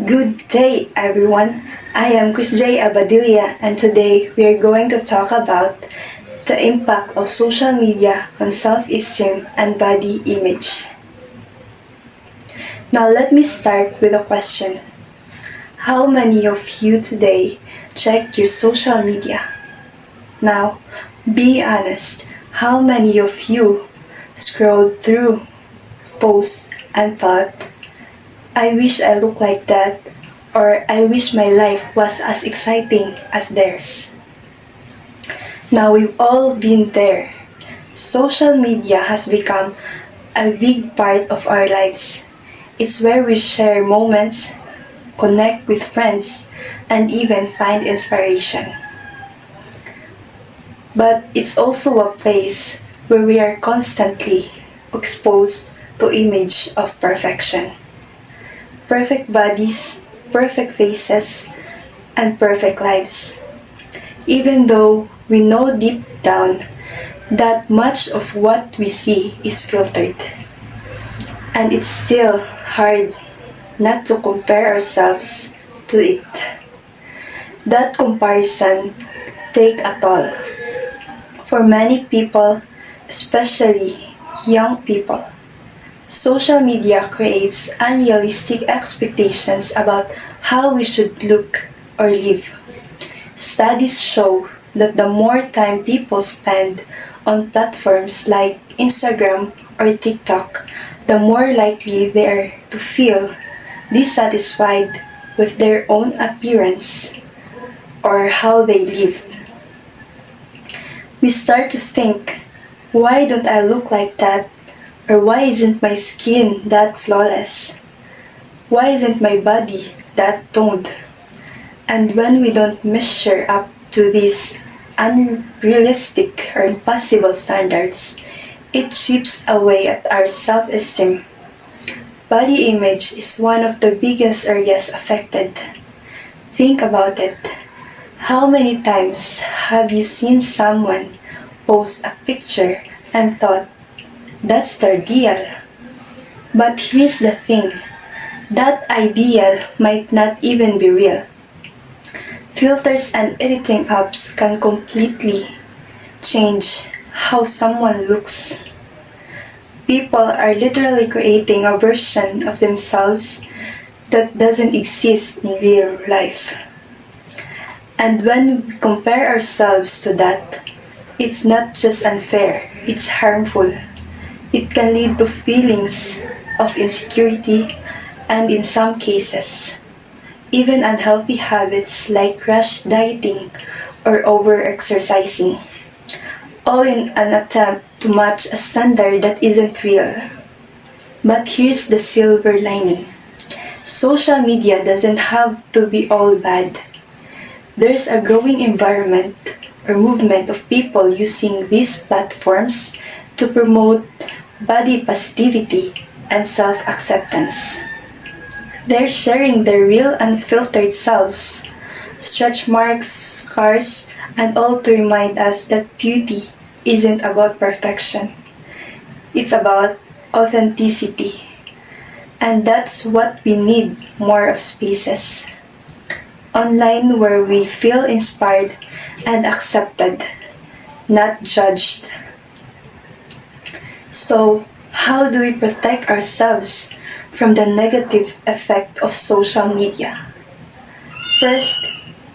Good day, everyone. I am Chris J. Abadilla, and today we are going to talk about the impact of social media on self-esteem and body image. Now, let me start with a question. How many of you today check your social media? Now, be honest. How many of you scrolled through posts and thought, I wish I looked like that, or I wish my life was as exciting as theirs? Now we've all been there. Social media has become a big part of our lives. It's where we share moments, connect with friends, and even find inspiration. But it's also a place where we are constantly exposed to image of perfection. Perfect bodies, perfect faces, and perfect lives. Even though we know deep down that much of what we see is filtered. And it's still hard not to compare ourselves to it. That comparison takes a toll. For many people, especially young people, social media creates unrealistic expectations about how we should look or live. Studies show that the more time people spend on platforms like Instagram or TikTok, the more likely they are to feel dissatisfied with their own appearance or how they live. We start to think, why don't I look like that? Or why isn't my skin that flawless? Why isn't my body that toned? And when we don't measure up to these unrealistic or impossible standards, it chips away at our self-esteem. Body image is one of the biggest areas affected. Think about it. How many times have you seen someone post a picture and thought, that's their ideal? But here's the thing, that ideal might not even be real. Filters and editing apps can completely change how someone looks. People are literally creating a version of themselves that doesn't exist in real life. And when we compare ourselves to that, it's not just unfair, it's harmful. It can lead to feelings of insecurity and, in some cases, even unhealthy habits like crash dieting or over-exercising, all in an attempt to match a standard that isn't real. But here's the silver lining. Social media doesn't have to be all bad. There's a growing environment or movement of people using these platforms to promote body positivity and self-acceptance. They're sharing their real unfiltered selves, stretch marks, scars, and all to remind us that beauty isn't about perfection. It's about authenticity. And that's what we need more of spaces. Online where we feel inspired and accepted, not judged. So, how do we protect ourselves from the negative effect of social media? First,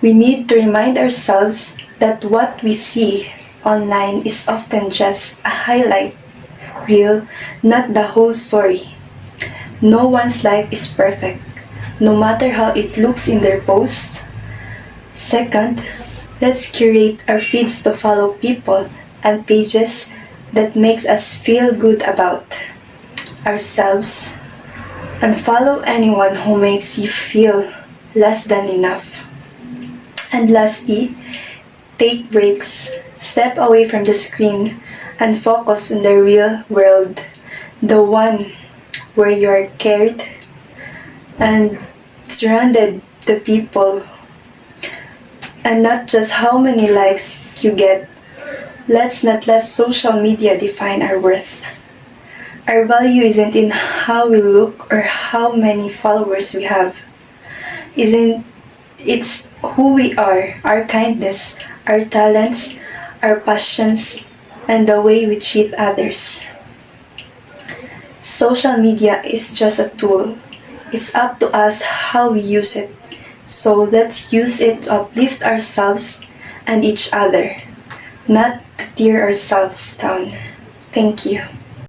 we need to remind ourselves that what we see online is often just a highlight reel, not the whole story. No one's life is perfect, no matter how it looks in their posts. Second, let's curate our feeds to follow people and pages that makes us feel good about ourselves, and follow anyone who makes you feel less than enough. And lastly, take breaks, step away from the screen, and focus on the real world, the one where you are cared and surrounded the people, and not just how many likes you get. Let's not let social media define our worth. Our value isn't in how we look or how many followers we have. isn't it's who we are, our kindness, our talents, our passions, and the way we treat others. Social media is just a tool. It's up to us how we use it. So let's use it to uplift ourselves and each other, not to tear ourselves down. Thank you.